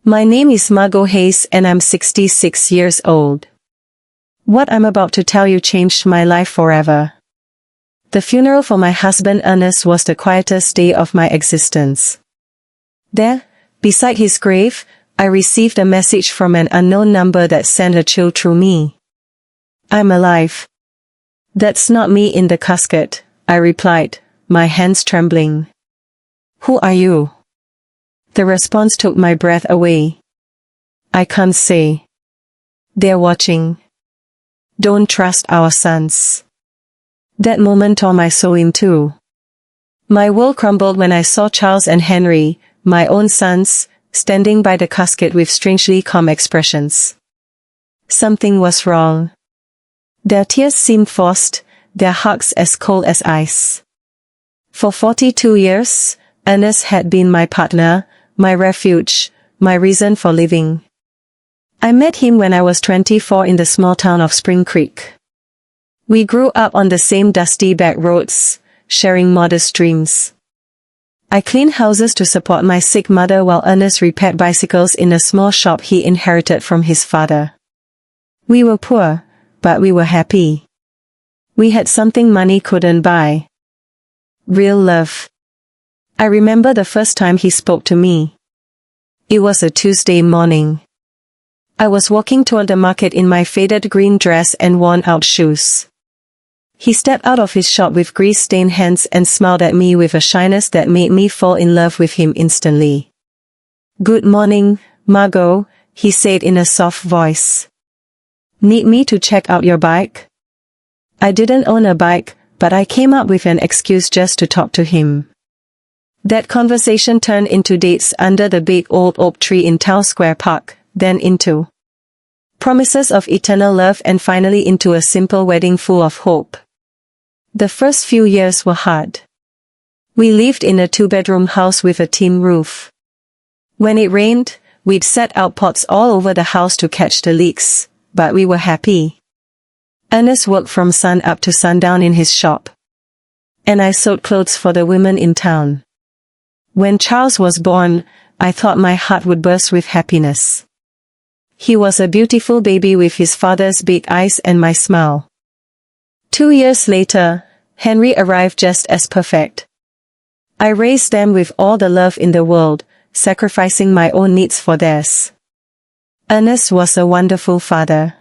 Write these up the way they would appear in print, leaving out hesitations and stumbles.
My name is Margot Hayes and I'm 66 years old. What I'm about to tell you changed my life forever. The funeral for my husband Ernest was the quietest day of my existence. There, beside his grave, I received a message from an unknown number that sent a chill through me. I'm alive. That's not me in the casket, I replied, my hands trembling. Who are you? The response took my breath away. I can't say. They're watching. Don't trust our sons. That moment tore my soul in two. My world crumbled when I saw Charles and Henry, my own sons, standing by the casket with strangely calm expressions. Something was wrong. Their tears seemed forced, their hugs as cold as ice. For 42 years, Ernest had been my partner, my refuge, my reason for living. I met him when I was 24 in the small town of Spring Creek. We grew up on the same dusty back roads, sharing modest dreams. I cleaned houses to support my sick mother while Ernest repaired bicycles in a small shop he inherited from his father. We were poor, but we were happy. We had something money couldn't buy. Real love. I remember the first time he spoke to me. It was a Tuesday morning. I was walking toward the market in my faded green dress and worn-out shoes. He stepped out of his shop with grease-stained hands and smiled at me with a shyness that made me fall in love with him instantly. Good morning, Margot, he said in a soft voice. Need me to check out your bike? I didn't own a bike, but I came up with an excuse just to talk to him. That conversation turned into dates under the big old oak tree in Town Square Park, then into promises of eternal love and finally into a simple wedding full of hope. The first few years were hard. We lived in a 2-bedroom house with a tin roof. When it rained, we'd set out pots all over the house to catch the leaks, but we were happy. Ernest worked from sun up to sundown in his shop. And I sewed clothes for the women in town. When Charles was born, I thought my heart would burst with happiness. He was a beautiful baby with his father's big eyes and my smile. 2 years later, Henry arrived just as perfect. I raised them with all the love in the world, sacrificing my own needs for theirs. Ernest was a wonderful father.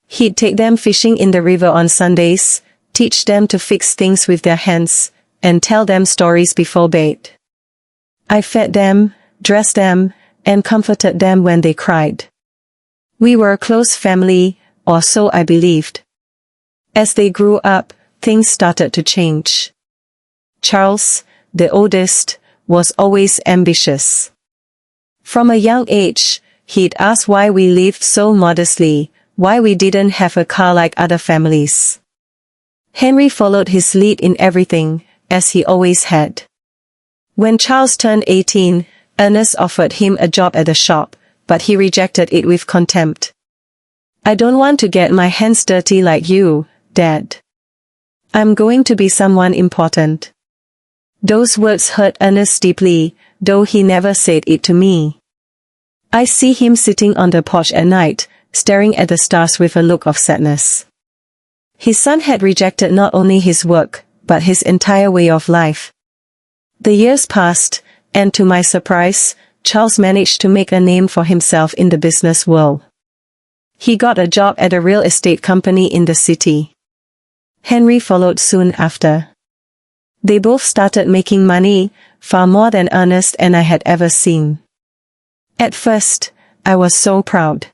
He'd take them fishing in the river on Sundays, teach them to fix things with their hands, and tell them stories before bed. I fed them, dressed them, and comforted them when they cried. We were a close family, or so I believed. As they grew up, things started to change. Charles, the oldest, was always ambitious. From a young age, he'd ask why we lived so modestly, why we didn't have a car like other families. Henry followed his lead in everything, as he always had. When Charles turned 18, Ernest offered him a job at the shop, but he rejected it with contempt. I don't want to get my hands dirty like you, Dad. I'm going to be someone important. Those words hurt Ernest deeply, though he never said it to me. I see him sitting on the porch at night, staring at the stars with a look of sadness. His son had rejected not only his work, but his entire way of life. The years passed, and to my surprise, Charles managed to make a name for himself in the business world. He got a job at a real estate company in the city. Henry followed soon after. They both started making money, far more than Ernest and I had ever seen. At first, I was so proud.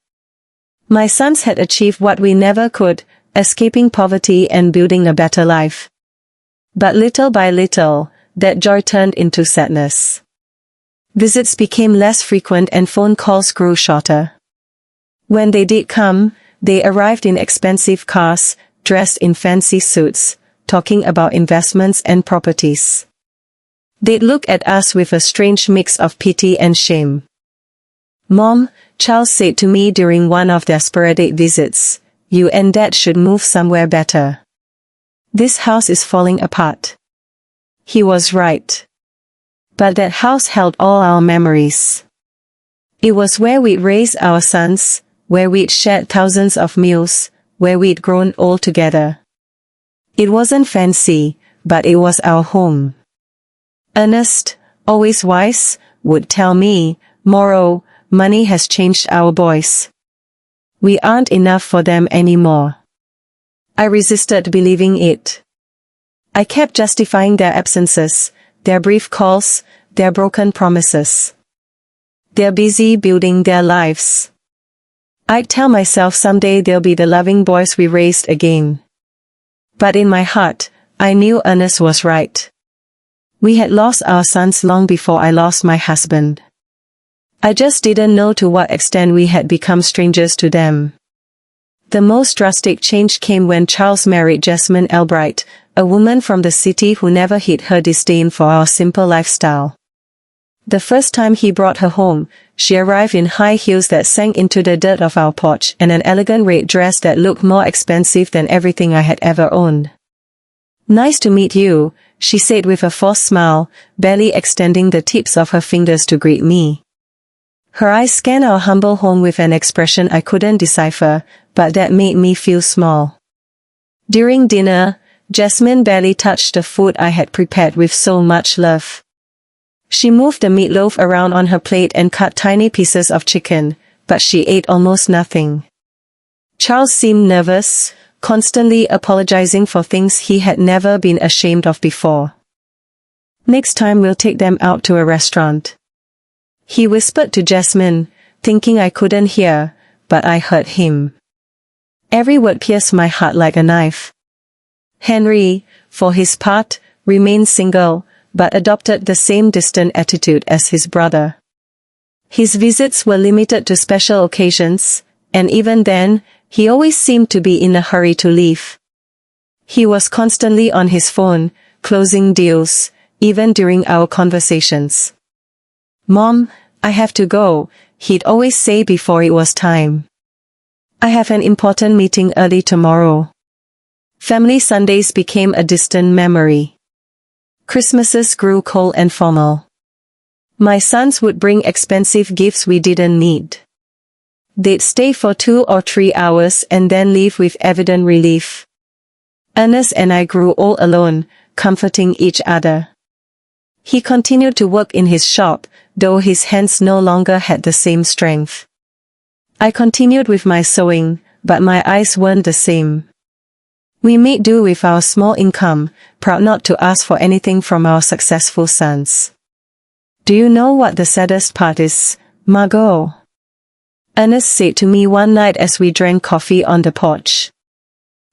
My sons had achieved what we never could, escaping poverty and building a better life. But little by little, that joy turned into sadness. Visits became less frequent and phone calls grew shorter. When they did come, they arrived in expensive cars, dressed in fancy suits, talking about investments and properties. They'd look at us with a strange mix of pity and shame. Mom, Charles said to me during one of their sporadic visits, you and Dad should move somewhere better. This house is falling apart. He was right. But that house held all our memories. It was where we'd raised our sons, where we'd shared thousands of meals, where we'd grown old together. It wasn't fancy, but it was our home. Ernest, always wise, would tell me, "Moro, money has changed our boys. We aren't enough for them anymore." I resisted believing it. I kept justifying their absences, their brief calls, their broken promises. They're busy building their lives. I'd tell myself someday they'll be the loving boys we raised again. But in my heart, I knew Ernest was right. We had lost our sons long before I lost my husband. I just didn't know to what extent we had become strangers to them. The most drastic change came when Charles married Jasmine Albright, a woman from the city who never hid her disdain for our simple lifestyle. The first time he brought her home, she arrived in high heels that sank into the dirt of our porch and an elegant red dress that looked more expensive than everything I had ever owned. "Nice to meet you," she said with a forced smile, barely extending the tips of her fingers to greet me. Her eyes scanned our humble home with an expression I couldn't decipher, but that made me feel small. During dinner, Jasmine barely touched the food I had prepared with so much love. She moved the meatloaf around on her plate and cut tiny pieces of chicken, but she ate almost nothing. Charles seemed nervous, constantly apologizing for things he had never been ashamed of before. "Next time we'll take them out to a restaurant," he whispered to Jasmine, thinking I couldn't hear, but I heard him. Every word pierced my heart like a knife. Henry, for his part, remained single, but adopted the same distant attitude as his brother. His visits were limited to special occasions, and even then, he always seemed to be in a hurry to leave. He was constantly on his phone, closing deals, even during our conversations. "Mom, I have to go," he'd always say before it was time. "I have an important meeting early tomorrow." Family Sundays became a distant memory. Christmases grew cold and formal. My sons would bring expensive gifts we didn't need. They'd stay for 2 or 3 hours and then leave with evident relief. Ernest and I grew all alone, comforting each other. He continued to work in his shop, though his hands no longer had the same strength. I continued with my sewing, but my eyes weren't the same. We made do with our small income, proud not to ask for anything from our successful sons. "Do you know what the saddest part is, Margot?" Ernest said to me one night as we drank coffee on the porch.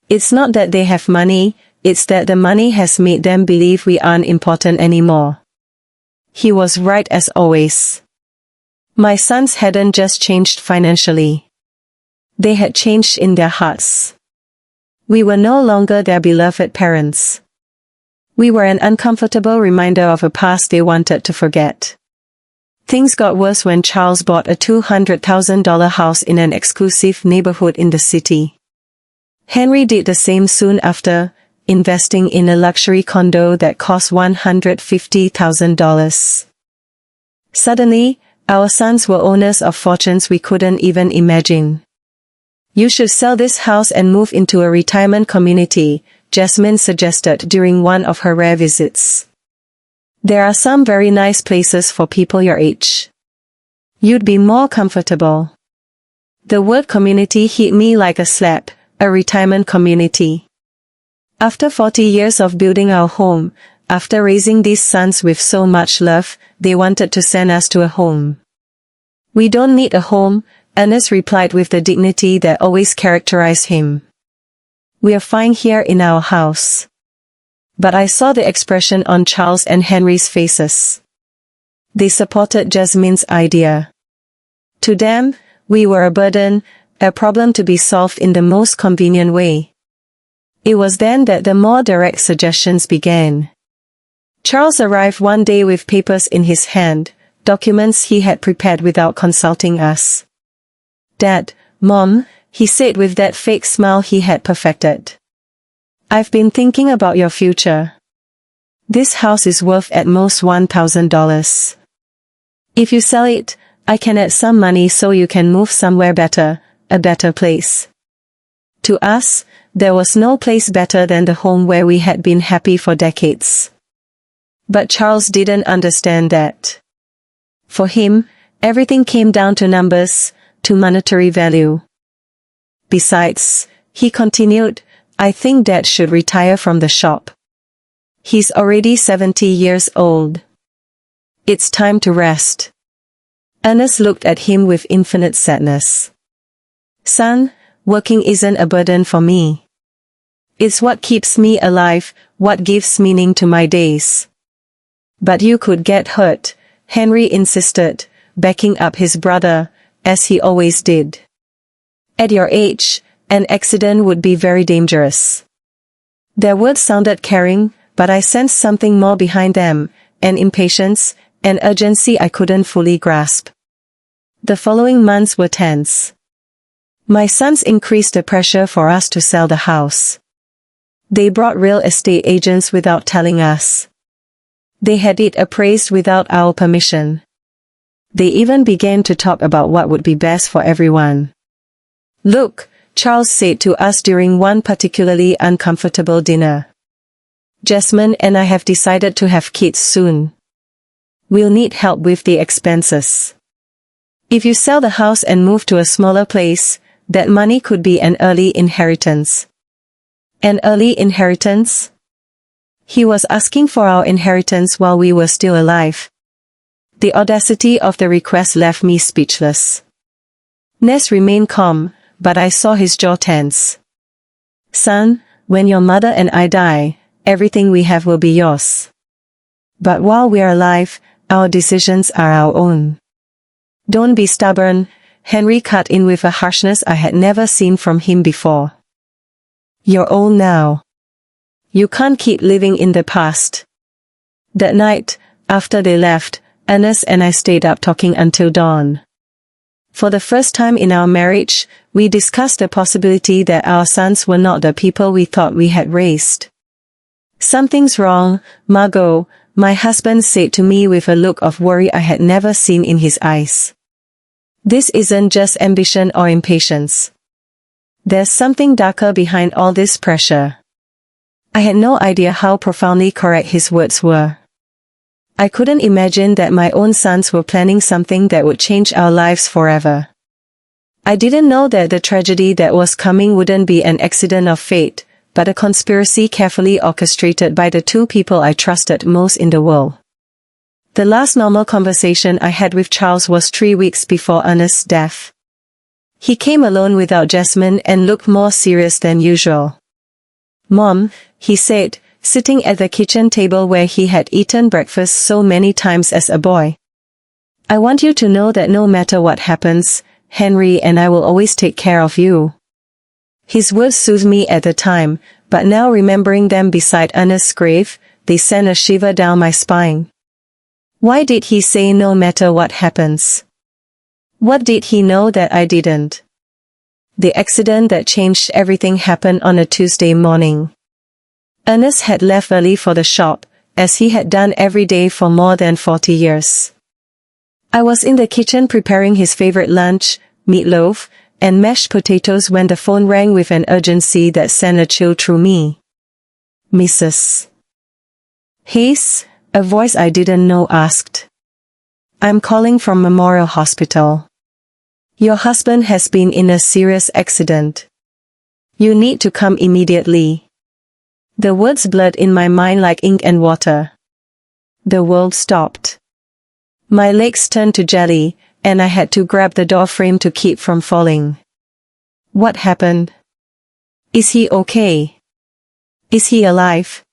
"It's not that they have money, it's that the money has made them believe we aren't important anymore." He was right as always. My sons hadn't just changed financially. They had changed in their hearts. We were no longer their beloved parents. We were an uncomfortable reminder of a past they wanted to forget. Things got worse when Charles bought a $200,000 house in an exclusive neighborhood in the city. Henry did the same soon after, investing in a luxury condo that cost $150,000. Suddenly, our sons were owners of fortunes we couldn't even imagine. "You should sell this house and move into a retirement community," Jasmine suggested during one of her rare visits. "There are some very nice places for people your age. You'd be more comfortable." The word community hit me like a slap, a retirement community. After 40 years of building our home, after raising these sons with so much love, they wanted to send us to a home. "We don't need a home," Ernest replied with the dignity that always characterized him. "We are fine here in our house." But I saw the expression on Charles and Henry's faces. They supported Jasmine's idea. To them, we were a burden, a problem to be solved in the most convenient way. It was then that the more direct suggestions began. Charles arrived one day with papers in his hand, documents he had prepared without consulting us. "Dad, Mom," he said with that fake smile he had perfected. "I've been thinking about your future. This house is worth at most $1,000. If you sell it, I can add some money so you can move somewhere better, a better place. To us, there was no place better than the home where we had been happy for decades. But Charles didn't understand that. For him, everything came down to numbers, to monetary value. Besides, he continued, I think Dad should retire from the shop. He's already 70 years old. It's time to rest. Ernest looked at him with infinite sadness. Son, working isn't a burden for me. It's what keeps me alive, what gives meaning to my days. But you could get hurt, Henry insisted, backing up his brother, as he always did. At your age, an accident would be very dangerous. Their words sounded caring, but I sensed something more behind them, an impatience, an urgency I couldn't fully grasp. The following months were tense. My sons increased the pressure for us to sell the house. They brought real estate agents without telling us. They had it appraised without our permission. They even began to talk about what would be best for everyone. Look, Charles said to us during one particularly uncomfortable dinner. Jasmine and I have decided to have kids soon. We'll need help with the expenses. If you sell the house and move to a smaller place, that money could be an early inheritance. An early inheritance? He was asking for our inheritance while we were still alive. The audacity of the request left me speechless. Ernest remained calm, but I saw his jaw tense. Son, when your mother and I die, everything we have will be yours. But while we are alive, our decisions are our own. Don't be stubborn, Henry cut in with a harshness I had never seen from him before. You're old now. You can't keep living in the past. That night, after they left, Ernest and I stayed up talking until dawn. For the first time in our marriage, we discussed the possibility that our sons were not the people we thought we had raised. Something's wrong, Margot, my husband said to me with a look of worry I had never seen in his eyes. This isn't just ambition or impatience. There's something darker behind all this pressure. I had no idea how profoundly correct his words were. I couldn't imagine that my own sons were planning something that would change our lives forever. I didn't know that the tragedy that was coming wouldn't be an accident of fate, but a conspiracy carefully orchestrated by the two people I trusted most in the world. The last normal conversation I had with Charles was 3 weeks before Ernest's death. He came alone without Jasmine and looked more serious than usual. Mom, he said, sitting at the kitchen table where he had eaten breakfast so many times as a boy. I want you to know that no matter what happens, Henry and I will always take care of you. His words soothed me at the time, but now remembering them beside Ernest's grave, they sent a shiver down my spine. Why did he say no matter what happens? What did he know that I didn't? The accident that changed everything happened on a Tuesday morning. Ernest had left early for the shop, as he had done every day for more than 40 years. I was in the kitchen preparing his favorite lunch, meatloaf, and mashed potatoes when the phone rang with an urgency that sent a chill through me. Mrs. Hayes, a voice I didn't know asked. I'm calling from Memorial Hospital. Your husband has been in a serious accident. You need to come immediately. The words blurred in my mind like ink and water. The world stopped. My legs turned to jelly, and I had to grab the door frame to keep from falling. What happened? Is he okay? Is he alive?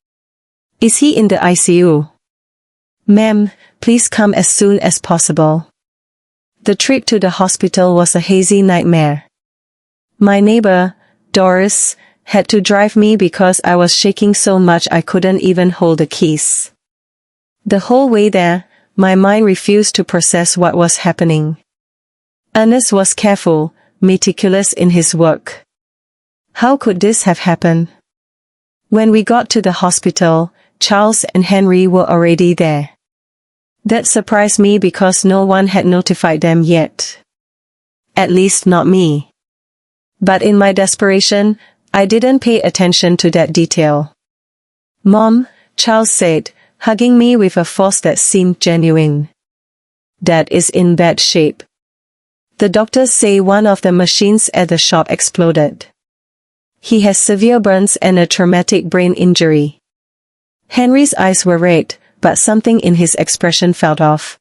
Is he in the ICU? Ma'am, please come as soon as possible. The trip to the hospital was a hazy nightmare. My neighbor, Doris, had to drive me because I was shaking so much I couldn't even hold the keys. The whole way there, my mind refused to process what was happening. Ernest was careful, meticulous in his work. How could this have happened? When we got to the hospital, Charles and Henry were already there. That surprised me because no one had notified them yet. At least not me. But in my desperation, I didn't pay attention to that detail. "Mom," Charles said, hugging me with a force that seemed genuine. "Dad is in bad shape. The doctors say one of the machines at the shop exploded. He has severe burns and a traumatic brain injury." Henry's eyes were red, but something in his expression felt off.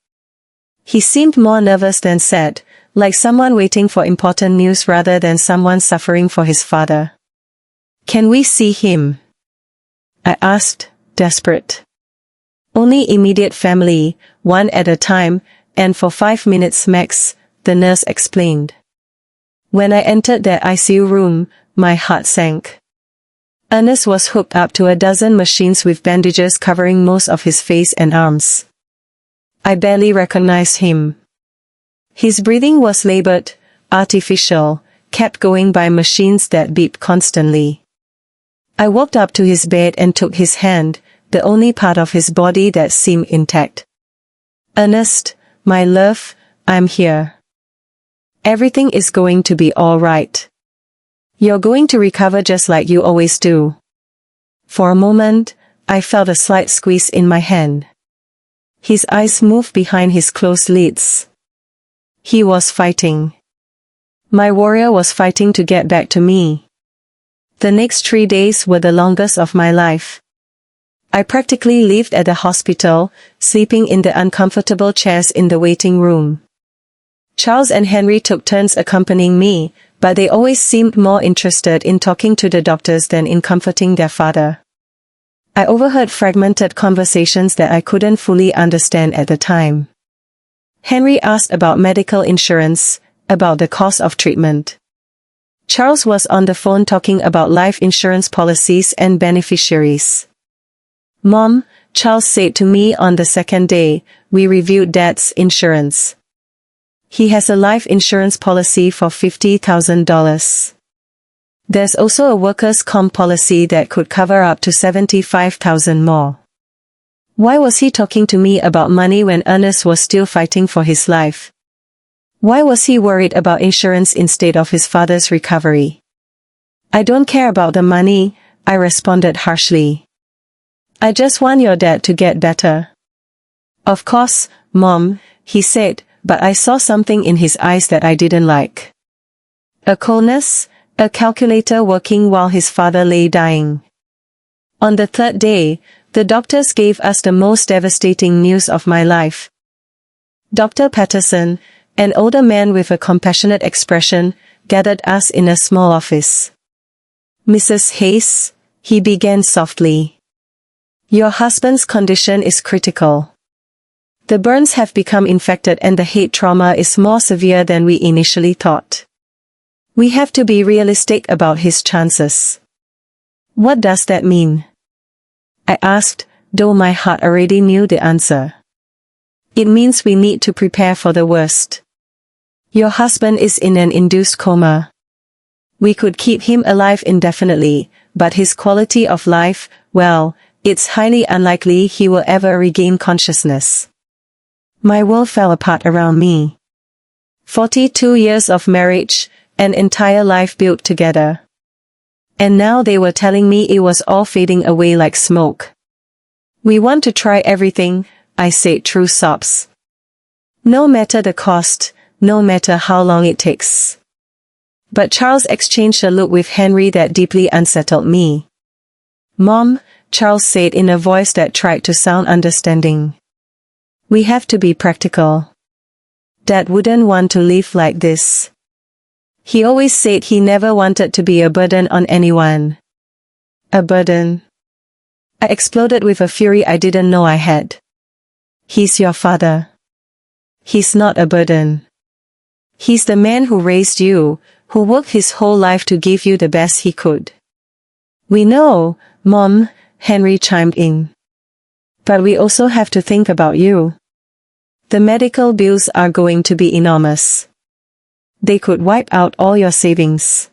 He seemed more nervous than sad, like someone waiting for important news rather than someone suffering for his father. "Can we see him?" I asked, desperate. "Only immediate family, one at a time, and for 5 minutes max," the nurse explained. When I entered the ICU room, my heart sank. Ernest was hooked up to a dozen machines with bandages covering most of his face and arms. I barely recognized him. His breathing was labored, artificial, kept going by machines that beeped constantly. I walked up to his bed and took his hand, the only part of his body that seemed intact. "Ernest, my love, I'm here. Everything is going to be all right. You're going to recover just like you always do." For a moment, I felt a slight squeeze in my hand. His eyes moved behind his closed lids. He was fighting. My warrior was fighting to get back to me. The next 3 days were the longest of my life. I practically lived at the hospital, sleeping in the uncomfortable chairs in the waiting room. Charles and Henry took turns accompanying me, but they always seemed more interested in talking to the doctors than in comforting their father. I overheard fragmented conversations that I couldn't fully understand at the time. Henry asked about medical insurance, about the cost of treatment. Charles was on the phone talking about life insurance policies and beneficiaries. "Mom," Charles said to me on the second day, "we reviewed Dad's insurance. He has a life insurance policy for $50,000. There's also a workers' comp policy that could cover up to $75,000 more." Why was he talking to me about money when Ernest was still fighting for his life? Why was he worried about insurance instead of his father's recovery? "I don't care about the money," I responded harshly. "I just want your dad to get better." "Of course, Mom," he said, but I saw something in his eyes that I didn't like. A coldness, a calculator working while his father lay dying. On the third day, the doctors gave us the most devastating news of my life. Dr. Patterson, an older man with a compassionate expression, gathered us in a small office. "Mrs. Hayes," he began softly. "Your husband's condition is critical. The burns have become infected and the head trauma is more severe than we initially thought. We have to be realistic about his chances." "What does that mean?" I asked, though my heart already knew the answer. "It means we need to prepare for the worst. Your husband is in an induced coma. We could keep him alive indefinitely, but his quality of life, well, it's highly unlikely he will ever regain consciousness." My world fell apart around me. 42 years of marriage, an entire life built together. And now they were telling me it was all fading away like smoke. "We want to try everything," I said through sobs. "No matter the cost, no matter how long it takes." But Charles exchanged a look with Henry that deeply unsettled me. "Mom," Charles said in a voice that tried to sound understanding. "We have to be practical. Dad wouldn't want to live like this. He always said he never wanted to be a burden on anyone." A burden? I exploded with a fury I didn't know I had. "He's your father. He's not a burden. He's the man who raised you, who worked his whole life to give you the best he could." "We know, Mom," Henry chimed in. "But we also have to think about you. The medical bills are going to be enormous. They could wipe out all your savings."